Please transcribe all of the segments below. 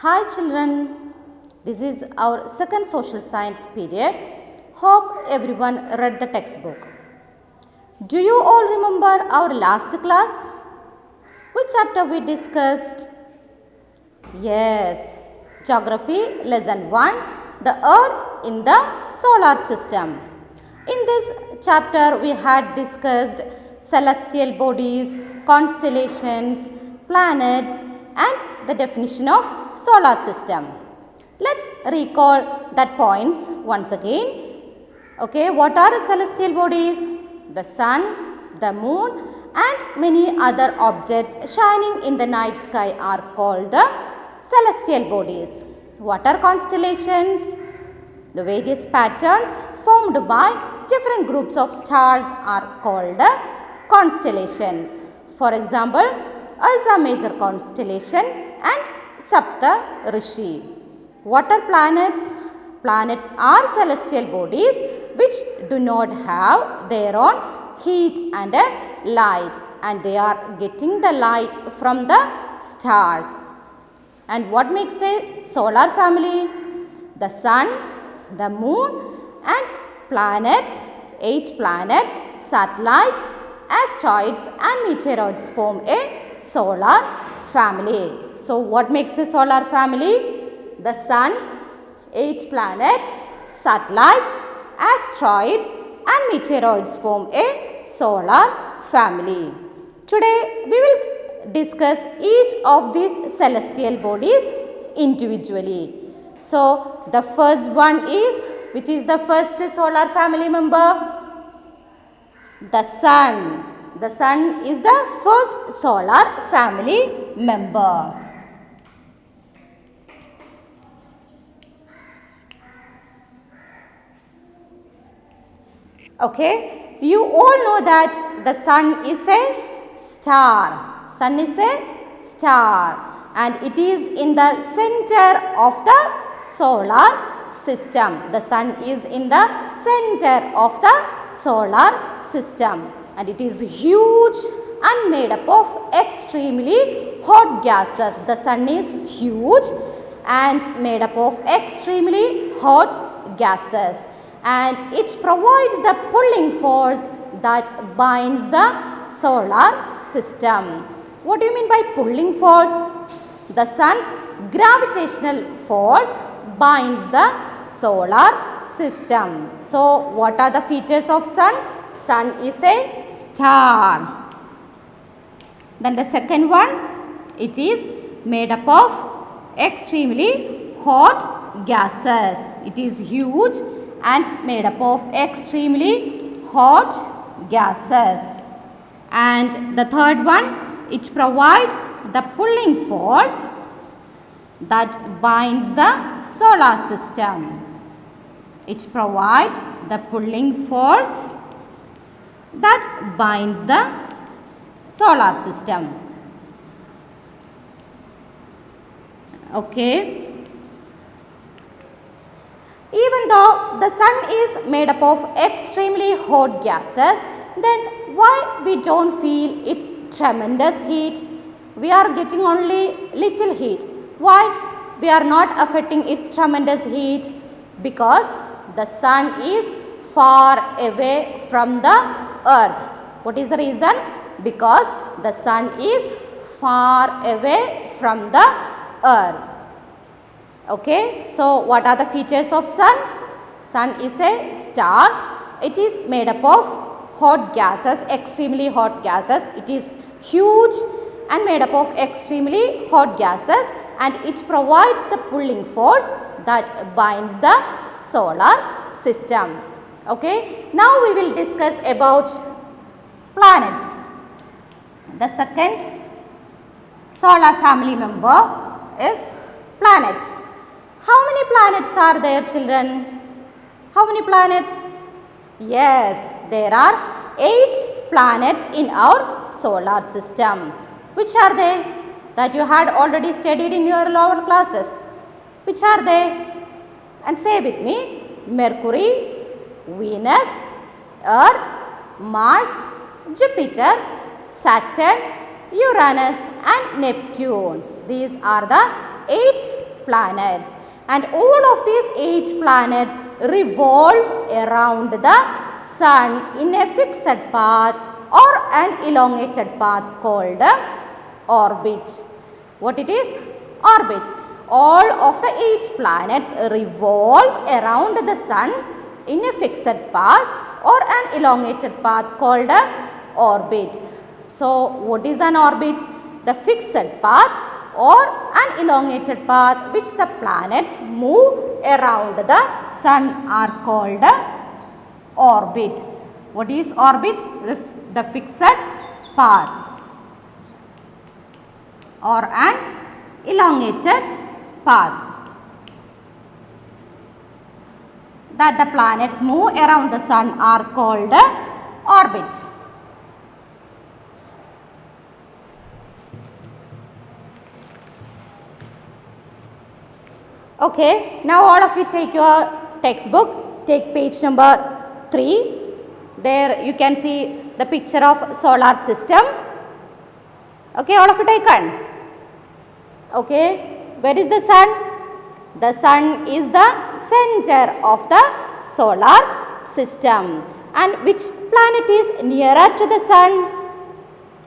Hi children, this is our second social science period. Hope everyone read the textbook. Do you all remember our last class? Which chapter we discussed? Yes, Geography Lesson 1, the Earth in the Solar System. In this chapter we had discussed celestial bodies, constellations, planets and the definition of solar system. Let's recall that points once again. Okay, what are celestial bodies? The sun, the moon and many other objects shining in the night sky are called the celestial bodies. What are constellations? The various patterns formed by different groups of stars are called the constellations. For example, Ursa Major constellation and Sapta Rishi. What are planets? Planets are celestial bodies which do not have their own heat and light, and they are getting the light from the stars. And what makes a solar family? The sun, the moon and planets, 8 planets, satellites, asteroids and meteoroids form a solar family. So what makes a solar family? The sun, 8 planets, satellites, asteroids and meteoroids form a solar family. Today we will discuss each of these celestial bodies individually. So the first one is, which is the first solar family member? The sun. The sun is the first solar family member. Okay, you all know that the sun is a star. Sun is a star and it is in the center of the solar system. The sun is in the center of the solar system and it is huge and made up of extremely hot gases. The sun is huge and made up of extremely hot gases, and it provides the pulling force that binds the solar system. What do you mean by pulling force? The sun's gravitational force binds the solar system. So what are the features of sun? Sun is a star. Then the second one, it is made up of extremely hot gases. It is huge and made up of extremely hot gases. And the third one, it provides the pulling force that binds the solar system. It provides the pulling force that binds the solar system. Okay. Even though the sun is made up of extremely hot gases, then why we don't feel its tremendous heat? We are getting only little heat. Why we are not affecting its tremendous heat? Because the sun is far away from the earth. What is the reason? Because the sun is far away from the earth. Okay, so what are the features of sun? Sun is a star. It is made up of hot gases, extremely hot gases. It is huge and made up of extremely hot gases, and it provides the pulling force that binds the solar system. Okay, now we will discuss about planets. The second solar family member is planet. How many planets are there, children? How many planets? Yes, there are 8 planets in our solar system. Which are they? That you had already studied in your lower classes. Which are they? And say with me: Mercury, Venus, Earth, Mars, Jupiter, Saturn, Uranus and Neptune. These are the 8 planets. And all of these 8 planets revolve around the sun in a fixed path or an elongated path called orbit. What it is? Orbit. All of the 8 planets revolve around the sun in a fixed path or an elongated path called orbit. So, what is an orbit? The fixed path or an elongated path which the planets move around the sun are called orbit. What is orbit? The fixed path or an elongated path that the planets move around the sun are called orbit. Okay, now all of you take your textbook, take page number 3. There you can see the picture of solar system. Okay, all of you taken. Okay, where is the sun? The sun is the center of the solar system. And which planet is nearer to the sun?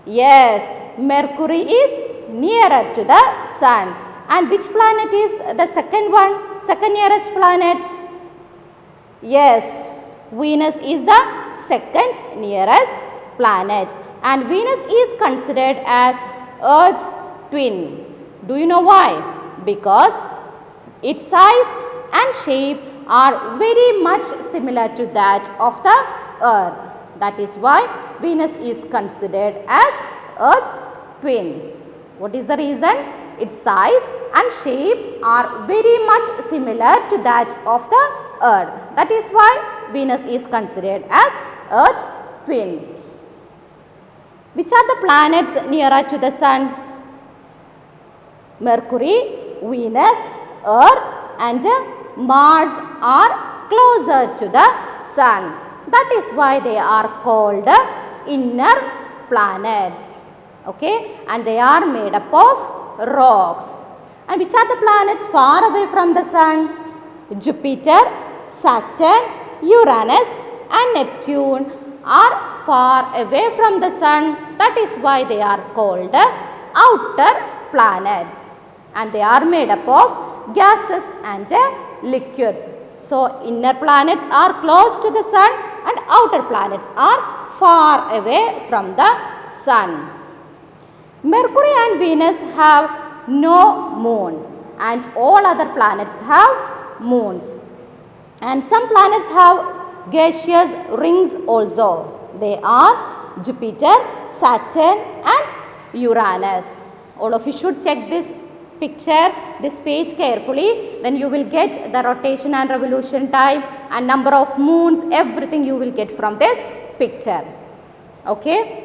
Yes, Mercury is nearer to the sun. And which planet is the second nearest planet? Yes, Venus is the second nearest planet. And Venus is considered as Earth's twin. Do you know why? Because its size and shape are very much similar to that of the Earth. That is why Venus is considered as Earth's twin. What is the reason? Its size and shape are very much similar to that of the Earth. That is why Venus is considered as Earth's twin. Which are the planets nearer to the sun? Mercury, Venus, Earth and Mars are closer to the sun. That is why they are called inner planets. Okay, and they are made up of rocks. And which are the planets far away from the sun? Jupiter, Saturn, Uranus and Neptune are far away from the sun. That is why they are called outer planets. And they are made up of gases and liquids. So, inner planets are close to the sun and outer planets are far away from the sun. Mercury and Venus have no moon and all other planets have moons. And some planets have gaseous rings also. They are Jupiter, Saturn and Uranus. All of you should check this picture, this page carefully. Then you will get the rotation and revolution time and number of moons, everything you will get from this picture. Okay.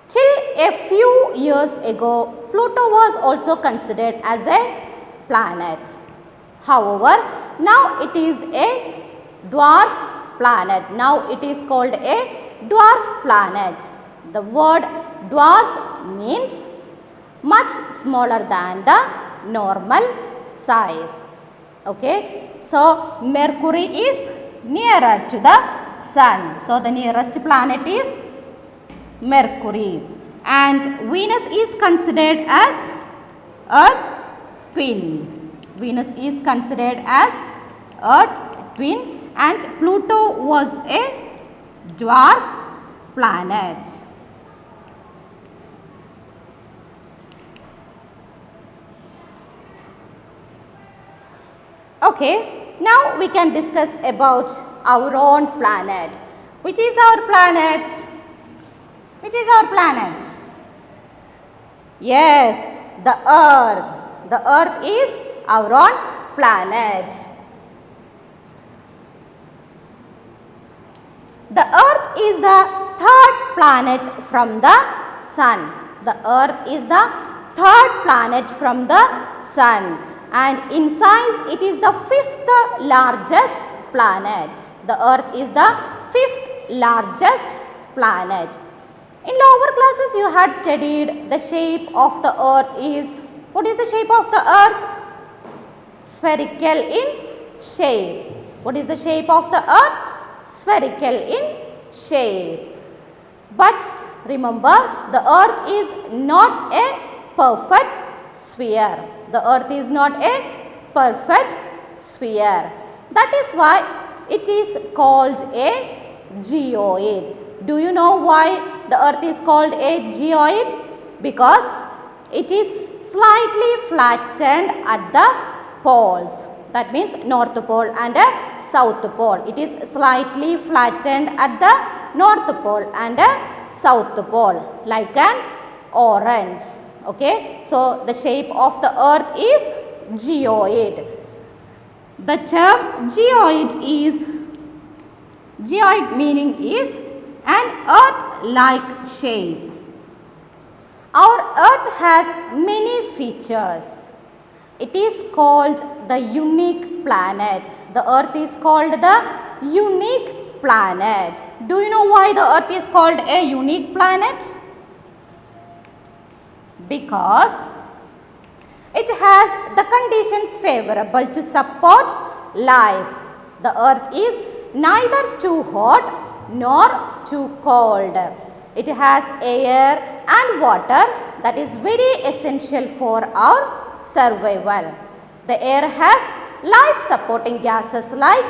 Till a few years ago, Pluto was also considered as a planet. However, now it is a dwarf planet. Now it is called a dwarf planet. The word dwarf means much smaller than the normal size. Okay. So, Mercury is nearer to the sun. So, the nearest planet is Mercury. And Venus is considered as Earth's twin. Venus is considered as Earth twin and Pluto was a dwarf planet. Okay, now we can discuss about our own planet. Which is our planet? Which is our planet? Yes, the Earth. The Earth is our own planet. The Earth is the third planet from the Sun. The Earth is the third planet from the Sun. And in size, it is the fifth largest planet. The Earth is the fifth largest planet. In lower classes, you had studied the shape of the Earth is What is the shape of the earth? Spherical in shape. What is the shape of the earth? Spherical in shape. But remember, the earth is not a perfect sphere. The earth is not a perfect sphere. That is why it is called a geoid. Do you know why the earth is called a geoid? Because it is slightly flattened at the poles. That means north pole and south pole. It is slightly flattened at the north pole and south pole like an orange. Okay. So, the shape of the earth is geoid. The term geoid meaning is an earth-like shape. Our earth has many features. It is called the unique planet. The earth is called the unique planet. Do you know why the earth is called a unique planet? Because it has the conditions favorable to support life. The earth is neither too hot nor too cold. It has air and water that is very essential for our survival. The air has life supporting gases like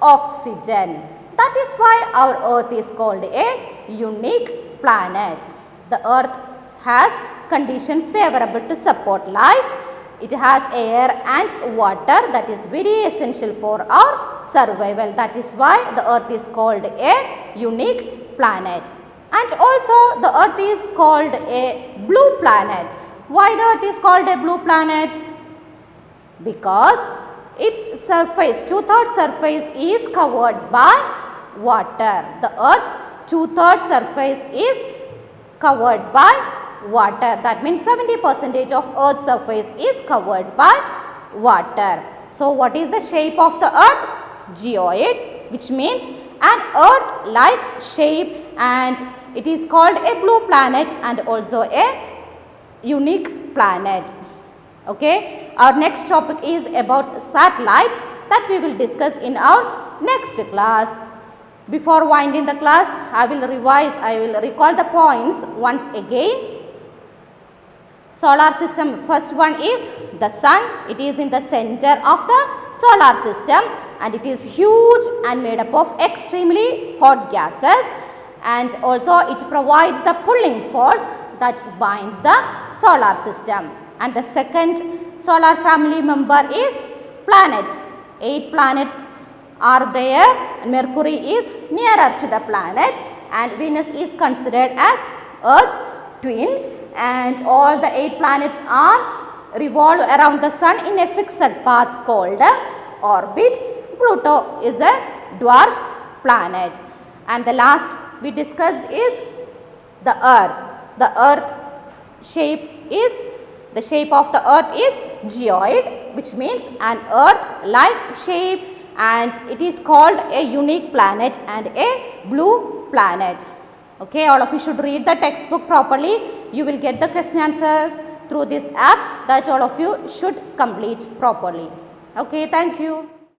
oxygen. That is why our earth is called a unique planet. The earth has conditions favorable to support life. It has air and water that is very essential for our survival. That is why the earth is called a unique planet. And also the earth is called a blue planet. Why the earth is called a blue planet? Because its surface, 2/3 surface is covered by water. The earth's 2/3 surface is covered by water. That means 70% of earth's surface is covered by water. So, what is the shape of the earth? Geoid, which means an earth-like shape, and it is called a blue planet and also a unique planet. Okay. Our next topic is about satellites that we will discuss in our next class. Before winding the class, I will recall the points once again. Solar system, first one is the sun. It is in the center of the solar system and it is huge and made up of extremely hot gases, and also it provides the pulling force that binds the solar system. And the second solar family member is planet. 8 planets are there, and Mercury is nearer to the planet, and Venus is considered as Earth's twin, and all the 8 planets are revolve around the sun in a fixed path called orbit. Pluto is a dwarf planet. And the last we discussed is the earth. The earth shape is, the shape of the earth is geoid, which means an earth-like shape, and it is called a unique planet and a blue planet. Okay, all of you should read the textbook properly. You will get the question answers through this app that all of you should complete properly. Okay, thank you.